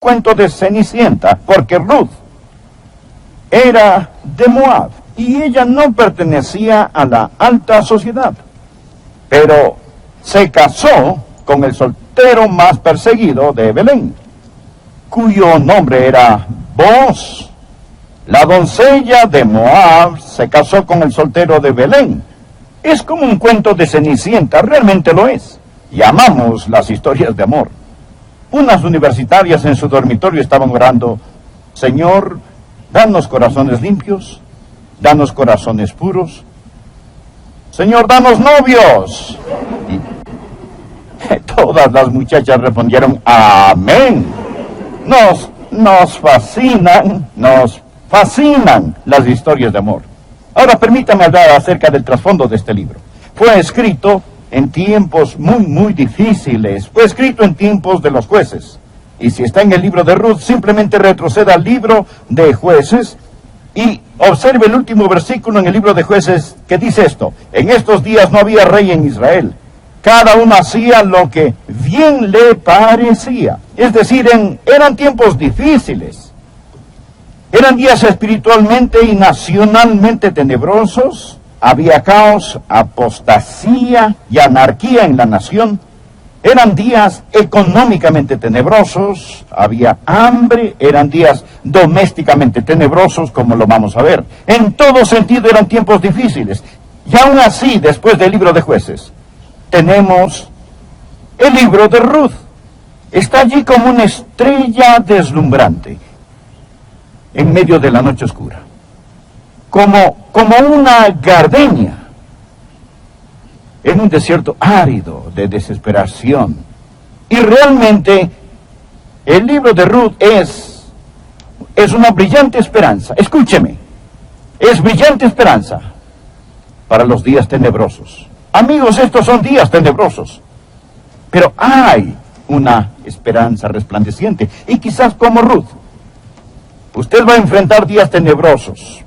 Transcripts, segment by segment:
cuento de Cenicienta, porque Ruth era de Moab y ella no pertenecía a la alta sociedad, pero se casó con el soltero más perseguido de Belén, cuyo nombre era Booz. La doncella de Moab se casó con el soltero de Belén. Es como un cuento de Cenicienta, realmente lo es. Y amamos las historias de amor. Unas universitarias en su dormitorio estaban orando: Señor, danos corazones limpios, danos corazones puros. Señor, danos novios. Y todas las muchachas respondieron: amén. Nos fascinan las historias de amor. Ahora permítame hablar acerca del trasfondo de este libro. Fue escrito en tiempos muy difíciles. Fue escrito en tiempos de los jueces. Y si está en el libro de Ruth, simplemente retroceda al libro de Jueces y observe el último versículo en el libro de Jueces que dice esto: en estos días no había rey en Israel. Cada uno hacía lo que bien le parecía. Es decir, eran tiempos difíciles. Eran días espiritualmente y nacionalmente tenebrosos. Había caos, apostasía y anarquía en la nación. Eran días económicamente tenebrosos, había hambre, eran días domésticamente tenebrosos, como lo vamos a ver. En todo sentido eran tiempos difíciles. Y aún así, después del libro de Jueces, tenemos el libro de Ruth. Está allí como una estrella deslumbrante en medio de la noche oscura. Como una gardenia en un desierto árido de desesperación. Y realmente el libro de Ruth es una brillante esperanza. Escúcheme, es brillante esperanza para los días tenebrosos. Amigos, estos son días tenebrosos, pero hay una esperanza resplandeciente. Y quizás como Ruth, usted va a enfrentar días tenebrosos,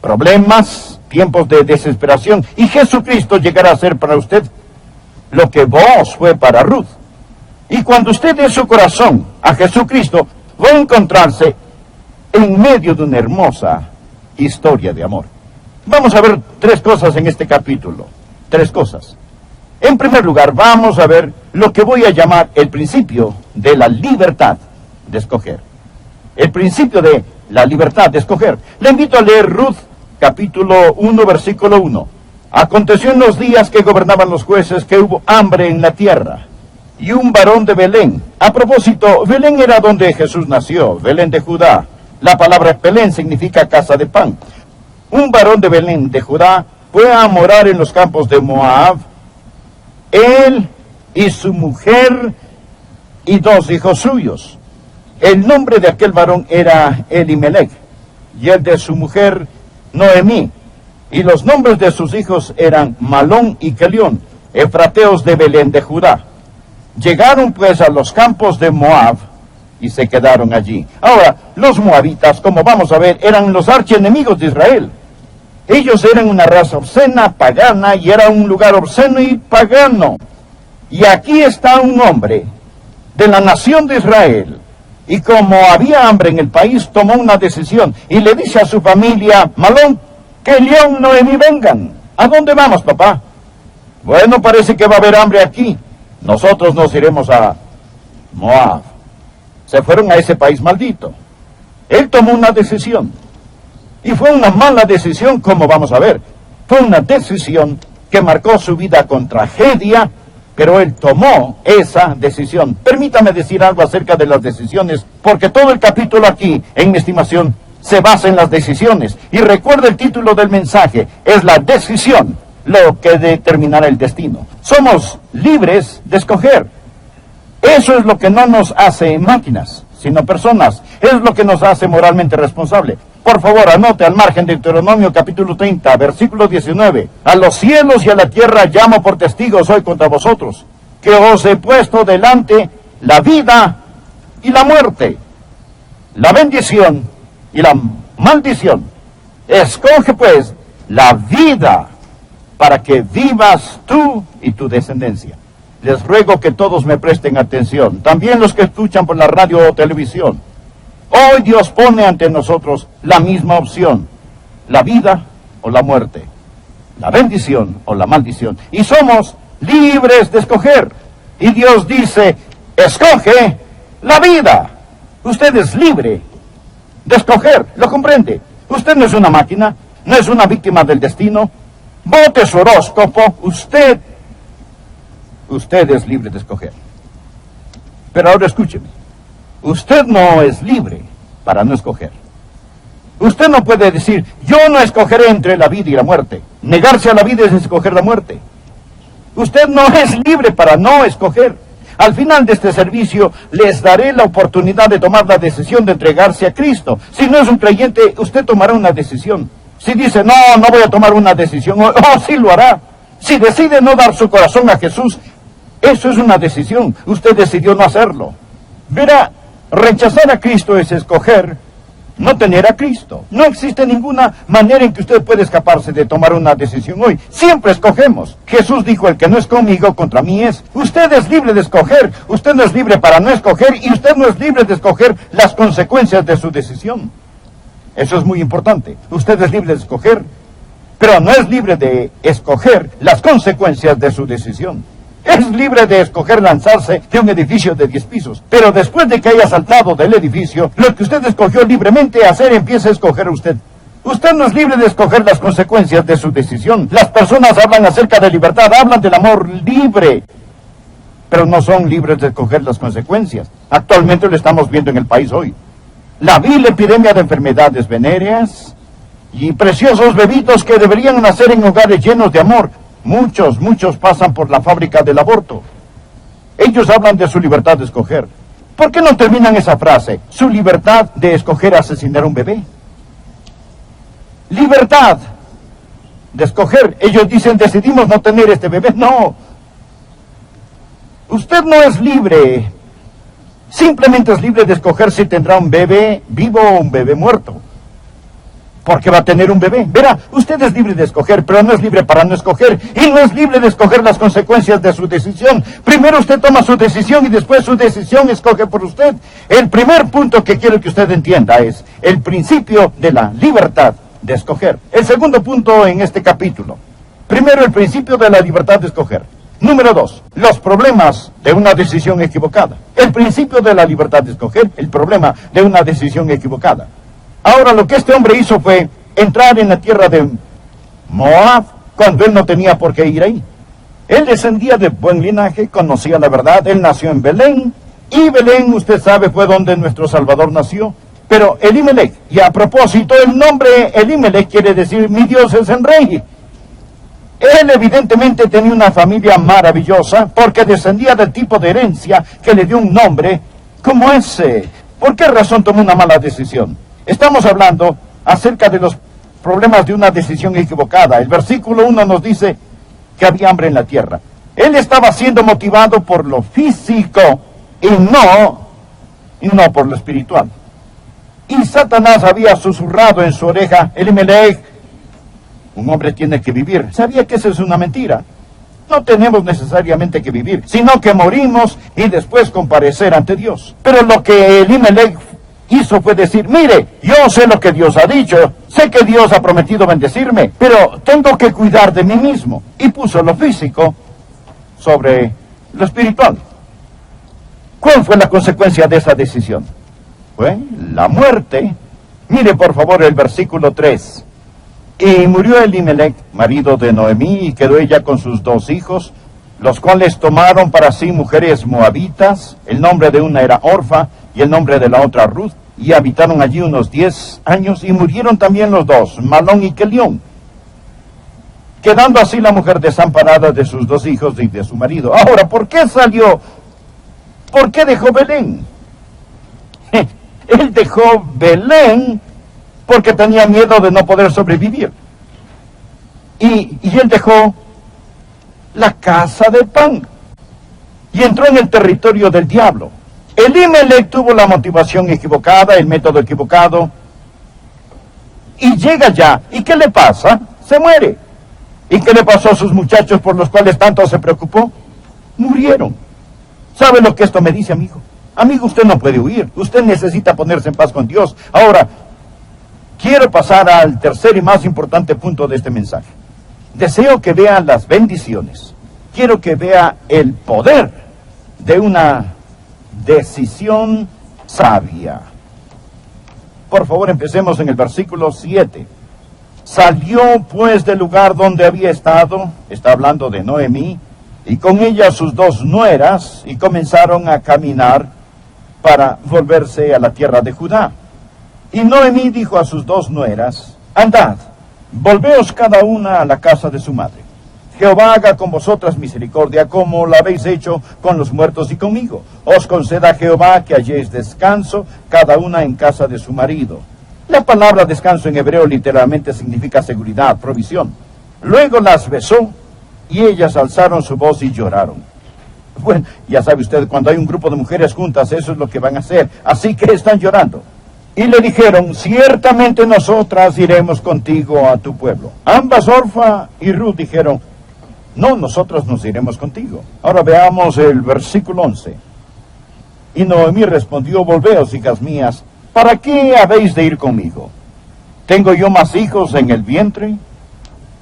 problemas, tiempos de desesperación, y Jesucristo llegará a ser para usted lo que Booz fue para Ruth. Y cuando usted dé su corazón a Jesucristo, va a encontrarse en medio de una hermosa historia de amor. Vamos a ver tres cosas en este capítulo. Tres cosas. En primer lugar, vamos a ver lo que voy a llamar el principio de la libertad de escoger. El principio de la libertad de escoger. Le invito a leer Ruth, capítulo 1, versículo 1. Aconteció en los días que gobernaban los jueces que hubo hambre en la tierra, y un varón de Belén. A propósito, Belén era donde Jesús nació, Belén de Judá. La palabra Belén significa casa de pan. Un varón de Belén de Judá fue a morar en los campos de Moab, él y su mujer y 2 hijos suyos. El nombre de aquel varón era Elimelech, y el de su mujer Noemí, y los nombres de sus hijos eran Malón y Kelión, efrateos de Belén de Judá. Llegaron pues a los campos de Moab y se quedaron allí. Ahora, los moabitas, como vamos a ver, eran los archienemigos de Israel. Ellos eran una raza obscena, pagana, y era un lugar obsceno y pagano. Y aquí está un hombre de la nación de Israel, y como había hambre en el país, tomó una decisión, y le dice a su familia: Malón, Kelión, Noemí, vengan. ¿A dónde vamos, papá? Bueno, parece que va a haber hambre aquí. Nosotros nos iremos a Moab. Se fueron a ese país maldito. Él tomó una decisión. Y fue una mala decisión, como vamos a ver. Fue una decisión que marcó su vida con tragedia, pero él tomó esa decisión. Permítame decir algo acerca de las decisiones, porque todo el capítulo aquí, en mi estimación, se basa en las decisiones. Y recuerda el título del mensaje: es la decisión lo que determinará el destino. Somos libres de escoger. Eso es lo que no nos hace máquinas, sino personas. Es lo que nos hace moralmente responsables. Por favor, anote al margen de Deuteronomio capítulo 30, versículo 19. A los cielos y a la tierra llamo por testigos hoy contra vosotros, que os he puesto delante la vida y la muerte, la bendición y la maldición. Escoge pues la vida para que vivas tú y tu descendencia. Les ruego que todos me presten atención, también los que escuchan por la radio o televisión. Hoy Dios pone ante nosotros la misma opción, la vida o la muerte, la bendición o la maldición. Y somos libres de escoger. Y Dios dice, escoge la vida. Usted es libre de escoger, ¿lo comprende? Usted no es una máquina, no es una víctima del destino. Vote su horóscopo, usted es libre de escoger. Pero ahora escúcheme, usted no es libre para no escoger. Usted no puede decir, yo no escogeré entre la vida y la muerte. Negarse a la vida es escoger la muerte. Usted no es libre para no escoger. Al final de este servicio, les daré la oportunidad de tomar la decisión de entregarse a Cristo. Si no es un creyente, usted tomará una decisión. Si dice, no voy a tomar una decisión, sí lo hará. Si decide no dar su corazón a Jesús, eso es una decisión. Usted decidió no hacerlo. Verá, rechazar a Cristo es escoger no tener a Cristo. No existe ninguna manera en que usted pueda escaparse de tomar una decisión hoy. Siempre escogemos. Jesús dijo, el que no es conmigo, contra mí es. Usted es libre de escoger. Usted no es libre para no escoger y usted no es libre de escoger las consecuencias de su decisión. Eso es muy importante. Usted es libre de escoger, pero no es libre de escoger las consecuencias de su decisión. Es libre de escoger lanzarse de un edificio de 10 pisos. Pero después de que haya saltado del edificio, lo que usted escogió libremente hacer empieza a escoger usted. Usted no es libre de escoger las consecuencias de su decisión. Las personas hablan acerca de libertad, hablan del amor libre, pero no son libres de escoger las consecuencias. Actualmente lo estamos viendo en el país hoy. La vil epidemia de enfermedades venéreas y preciosos bebitos que deberían nacer en hogares llenos de amor. Muchos pasan por la fábrica del aborto. Ellos hablan de su libertad de escoger. ¿Por qué no terminan esa frase? Su libertad de escoger asesinar a un bebé. Libertad de escoger. Ellos dicen, decidimos no tener este bebé. No. Usted no es libre. Simplemente es libre de escoger si tendrá un bebé vivo o un bebé muerto. Porque va a tener un bebé. Verá, usted es libre de escoger, pero no es libre para no escoger. Y no es libre de escoger las consecuencias de su decisión. Primero usted toma su decisión y después su decisión escoge por usted. El primer punto que quiero que usted entienda es el principio de la libertad de escoger. El segundo punto en este capítulo. Primero, el principio de la libertad de escoger. Número 2, los problemas de una decisión equivocada. El principio de la libertad de escoger, el problema de una decisión equivocada. Ahora, lo que este hombre hizo fue entrar en la tierra de Moab cuando él no tenía por qué ir ahí. Él descendía de buen linaje, conocía la verdad, él nació en Belén, y Belén, usted sabe, fue donde nuestro Salvador nació. Pero Elimelech, y a propósito, el nombre Elimelech quiere decir, mi Dios es el rey. Él evidentemente tenía una familia maravillosa, porque descendía del tipo de herencia que le dio un nombre como ese. ¿Por qué razón tomó una mala decisión? Estamos hablando acerca de los problemas de una decisión equivocada. El versículo 1 nos dice que había hambre en la tierra. Él estaba siendo motivado por lo físico y no por lo espiritual. Y Satanás había susurrado en su oreja, Elimelech, un hombre tiene que vivir. Sabía que eso es una mentira. No tenemos necesariamente que vivir, sino que morimos y después comparecer ante Dios. Pero lo que Elimelech hizo fue decir, mire, yo sé lo que Dios ha dicho, sé que Dios ha prometido bendecirme, pero tengo que cuidar de mí mismo. Y puso lo físico sobre lo espiritual. ¿Cuál fue la consecuencia de esa decisión? Fue la muerte. Mire por favor el versículo 3. Y murió Elimelech, marido de Noemí, y quedó ella con sus 2 hijos, los cuales tomaron para sí mujeres moabitas. El nombre de una era Orfa y el nombre de la otra Ruth, y habitaron allí unos 10 años, y murieron también los 2, Malón y Kelión, quedando así la mujer desamparada de sus 2 hijos y de su marido. Ahora, ¿por qué salió? ¿Por qué dejó Belén? Él dejó Belén porque tenía miedo de no poder sobrevivir. Y él dejó la casa de pan y entró en el territorio del diablo. Elimelech tuvo la motivación equivocada, el método equivocado, y llega ya. ¿Y qué le pasa? Se muere. ¿Y qué le pasó a sus muchachos por los cuales tanto se preocupó? murieron. ¿Sabe lo que esto me dice, amigo? Amigo, usted no puede huir. Usted necesita ponerse en paz con Dios. Ahora, quiero pasar al tercer y más importante punto de este mensaje. Deseo que vea las bendiciones. Quiero que vea el poder de una decisión sabia. Por favor, empecemos en el versículo 7. Salió pues del lugar donde había estado, está hablando de Noemí, y con ella sus 2 nueras, y comenzaron a caminar para volverse a la tierra de Judá. Y Noemí dijo a sus 2 nueras, andad, volveos cada una a la casa de su madre. Jehová haga con vosotras misericordia, como la habéis hecho con los muertos y conmigo. Os conceda Jehová que halléis descanso, cada una en casa de su marido. La palabra descanso en hebreo literalmente significa seguridad, provisión. Luego las besó, y ellas alzaron su voz y lloraron. Bueno, ya sabe usted, cuando hay un grupo de mujeres juntas, eso es lo que van a hacer. Así que están llorando. Y le dijeron, ciertamente nosotras iremos contigo a tu pueblo. Ambas, Orfa y Ruth, dijeron, no, nosotros nos iremos contigo. Ahora veamos el versículo 11. Y Noemí respondió, volveos, hijas mías, ¿para qué habéis de ir conmigo? ¿Tengo yo más hijos en el vientre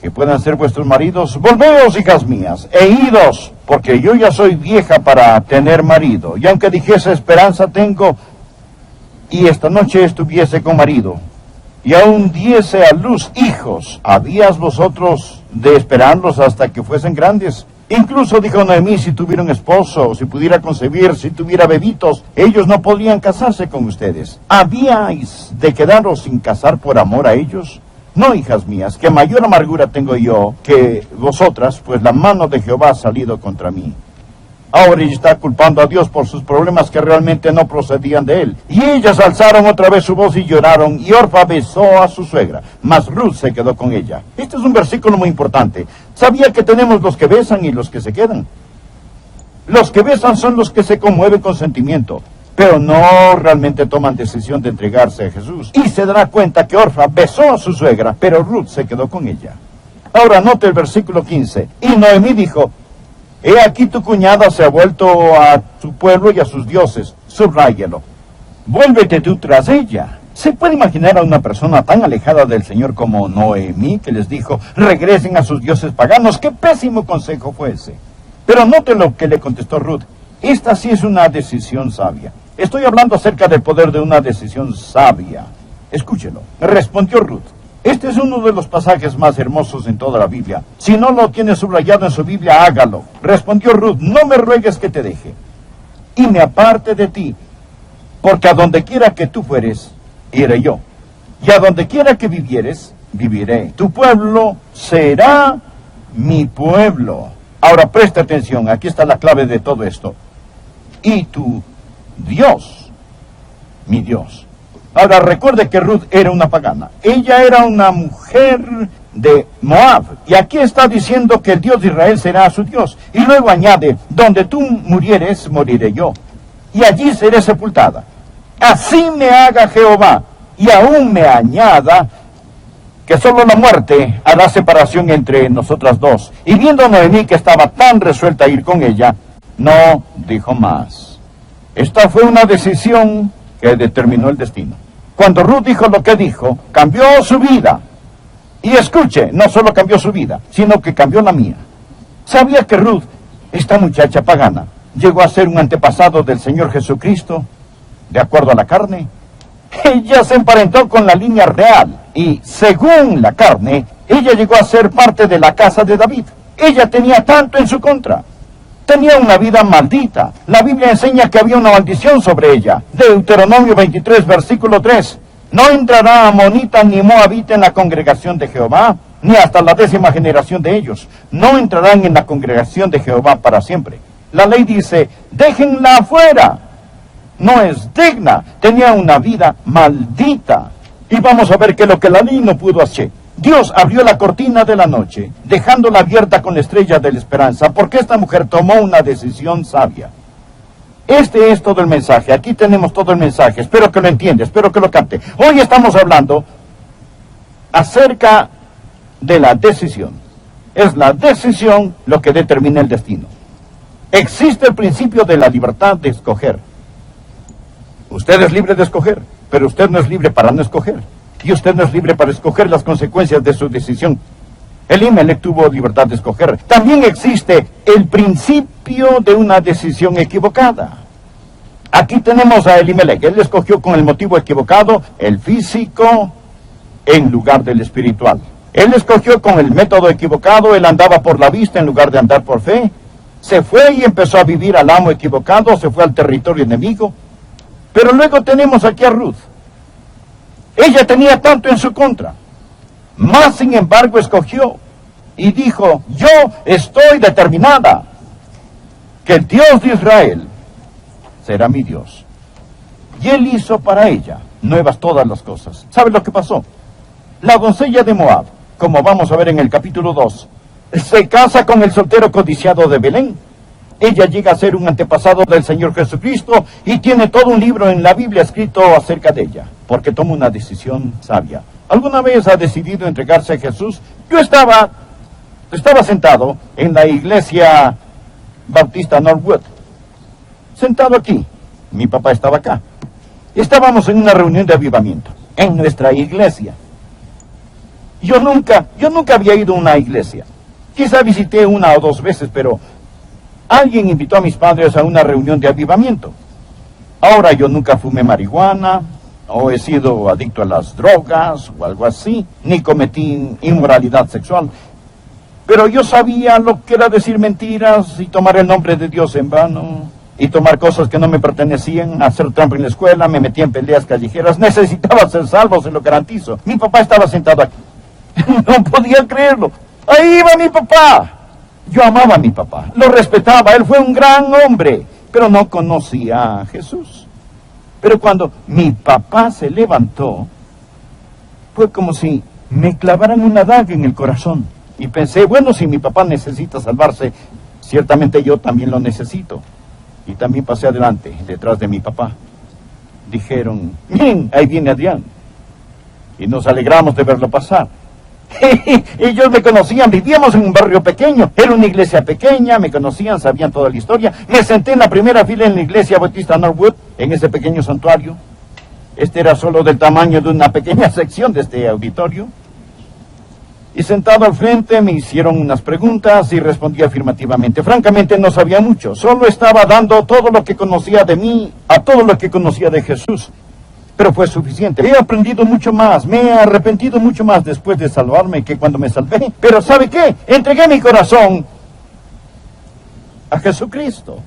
que puedan ser vuestros maridos? Volveos, hijas mías, e idos, porque yo ya soy vieja para tener marido. Y aunque dijese esperanza tengo, y esta noche estuviese con marido, y aún diese a luz hijos, ¿habías vosotros de esperarlos hasta que fuesen grandes? Incluso dijo Noemí, si tuviera un esposo, si pudiera concebir, si tuviera bebitos, ellos no podrían casarse con ustedes. ¿Habíais de quedaros sin casar por amor a ellos? No, hijas mías, que mayor amargura tengo yo que vosotras, pues la mano de Jehová ha salido contra mí. Ahora ella está culpando a Dios por sus problemas que realmente no procedían de él. Y ellas alzaron otra vez su voz y lloraron, y Orfa besó a su suegra, mas Ruth se quedó con ella. Este es un versículo muy importante. ¿Sabía que tenemos los que besan y los que se quedan? Los que besan son los que se conmueven con sentimiento, pero no realmente toman decisión de entregarse a Jesús. Y se dará cuenta que Orfa besó a su suegra, pero Ruth se quedó con ella. Ahora note el versículo 15. Y Noemí dijo, he aquí tu cuñada se ha vuelto a su pueblo y a sus dioses. Subráyelo. Vuélvete tú tras ella. ¿Se puede imaginar a una persona tan alejada del Señor como Noemí que les dijo, regresen a sus dioses paganos? ¡Qué pésimo consejo fue ese! Pero note lo que le contestó Ruth. Esta sí es una decisión sabia. Estoy hablando acerca del poder de una decisión sabia. Escúchelo. Respondió Ruth. Este es uno de los pasajes más hermosos en toda la Biblia. Si no lo tiene subrayado en su Biblia, hágalo. Respondió Ruth, no me ruegues que te deje y me aparte de ti, porque a donde quiera que tú fueres, iré yo. Y a donde quiera que vivieres, viviré. Tu pueblo será mi pueblo. Ahora presta atención, aquí está la clave de todo esto. Y tu Dios, mi Dios. Ahora recuerde que Ruth era una pagana. Ella era una mujer de Moab. Y aquí está diciendo que el Dios de Israel será su Dios. Y luego añade, donde tú murieres, moriré yo. Y allí seré sepultada. Así me haga Jehová. Y aún me añada que solo la muerte hará separación entre nosotras dos. Y viendo Noemí que estaba tan resuelta a ir con ella, no dijo más. Esta fue una decisión que determinó el destino. Cuando Ruth dijo lo que dijo, cambió su vida. Y escuche, no solo cambió su vida, sino que cambió la mía. ¿Sabía que Ruth, esta muchacha pagana, llegó a ser un antepasado del Señor Jesucristo, de acuerdo a la carne? Ella se emparentó con la línea real, y según la carne, ella llegó a ser parte de la casa de David. Ella tenía tanto en su contra. Tenía una vida maldita. La Biblia enseña que había una maldición sobre ella. Deuteronomio 23, versículo 3. No entrará amonita ni moabita en la congregación de Jehová, ni hasta la 10ª generación de ellos. No entrarán en la congregación de Jehová para siempre. La ley dice, déjenla afuera. No es digna. Tenía una vida maldita. Y vamos a ver que lo que la ley no pudo hacer. Dios abrió la cortina de la noche, dejándola abierta con la estrella de la esperanza, porque esta mujer tomó una decisión sabia. Este es todo el mensaje. Aquí tenemos todo el mensaje. Espero que lo entienda, espero que lo capte. Hoy estamos hablando acerca de la decisión. Es la decisión lo que determina el destino. Existe el principio de la libertad de escoger. Usted es libre de escoger, pero usted no es libre para no escoger. Y usted no es libre para escoger las consecuencias de su decisión. Elimelech tuvo libertad de escoger. También existe el principio de una decisión equivocada. Aquí tenemos a Elimelech. Él escogió con el motivo equivocado, el físico, en lugar del espiritual. Él escogió con el método equivocado, él andaba por la vista en lugar de andar por fe. Se fue y empezó a vivir al amo equivocado, se fue al territorio enemigo. Pero luego tenemos aquí a Ruth. Ella tenía tanto en su contra. Más sin embargo escogió y dijo, yo estoy determinada que el Dios de Israel será mi Dios. Y él hizo para ella nuevas todas las cosas. ¿Sabe lo que pasó? La doncella de Moab, como vamos a ver en el capítulo 2, se casa con el soltero codiciado de Belén. Ella llega a ser un antepasado del Señor Jesucristo y tiene todo un libro en la Biblia escrito acerca de ella, porque toma una decisión sabia. ¿Alguna vez ha decidido entregarse a Jesús? Yo estaba sentado en la iglesia bautista Northwood, sentado aquí. Mi papá estaba acá. Estábamos en una reunión de avivamiento, en nuestra iglesia. Yo nunca había ido a una iglesia. Quizá visité una o dos veces, pero alguien invitó a mis padres a una reunión de avivamiento. Ahora yo nunca fumé marihuana, o he sido adicto a las drogas, o algo así, ni cometí inmoralidad sexual. Pero yo sabía lo que era decir mentiras y tomar el nombre de Dios en vano, y tomar cosas que no me pertenecían, hacer trampa en la escuela, me metí en peleas callejeras. Necesitaba ser salvo, se lo garantizo. Mi papá estaba sentado aquí. No podía creerlo. Ahí iba mi papá. Yo amaba a mi papá, lo respetaba, él fue un gran hombre, pero no conocía a Jesús. Pero cuando mi papá se levantó, fue como si me clavaran una daga en el corazón. Y pensé, bueno, si mi papá necesita salvarse, ciertamente yo también lo necesito. Y también pasé adelante, detrás de mi papá. Dijeron, miren, ahí viene Adrián. Y nos alegramos de verlo pasar. Ellos me conocían, vivíamos en un barrio pequeño, era una iglesia pequeña, me conocían, sabían toda la historia. Me senté en la primera fila en la iglesia bautista Northwood, en ese pequeño santuario. Este era solo del tamaño de una pequeña sección de este auditorio. Y sentado al frente me hicieron unas preguntas y respondí afirmativamente. Francamente no sabía mucho, solo estaba dando todo lo que conocía de mí a todo lo que conocía de Jesús. Pero fue suficiente. He aprendido mucho más, me he arrepentido mucho más después de salvarme que cuando me salvé. Pero ¿sabe qué? Entregué mi corazón a Jesucristo.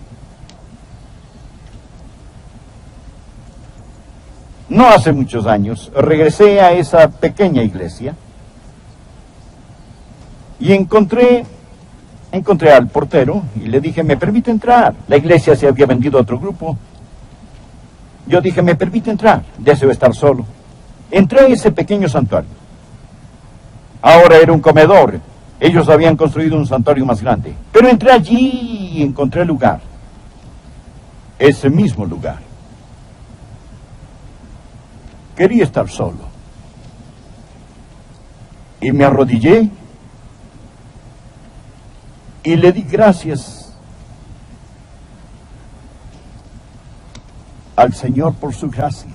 No hace muchos años regresé a esa pequeña iglesia y encontré al portero y le dije, ¿me permite entrar? La iglesia se había vendido a otro grupo. Yo dije, ¿me permite entrar? Deseo estar solo. Entré a ese pequeño santuario. Ahora era un comedor. Ellos habían construido un santuario más grande. Pero entré allí y encontré el lugar. Ese mismo lugar. Quería estar solo. Y me arrodillé y le di gracias al Señor por su gracia.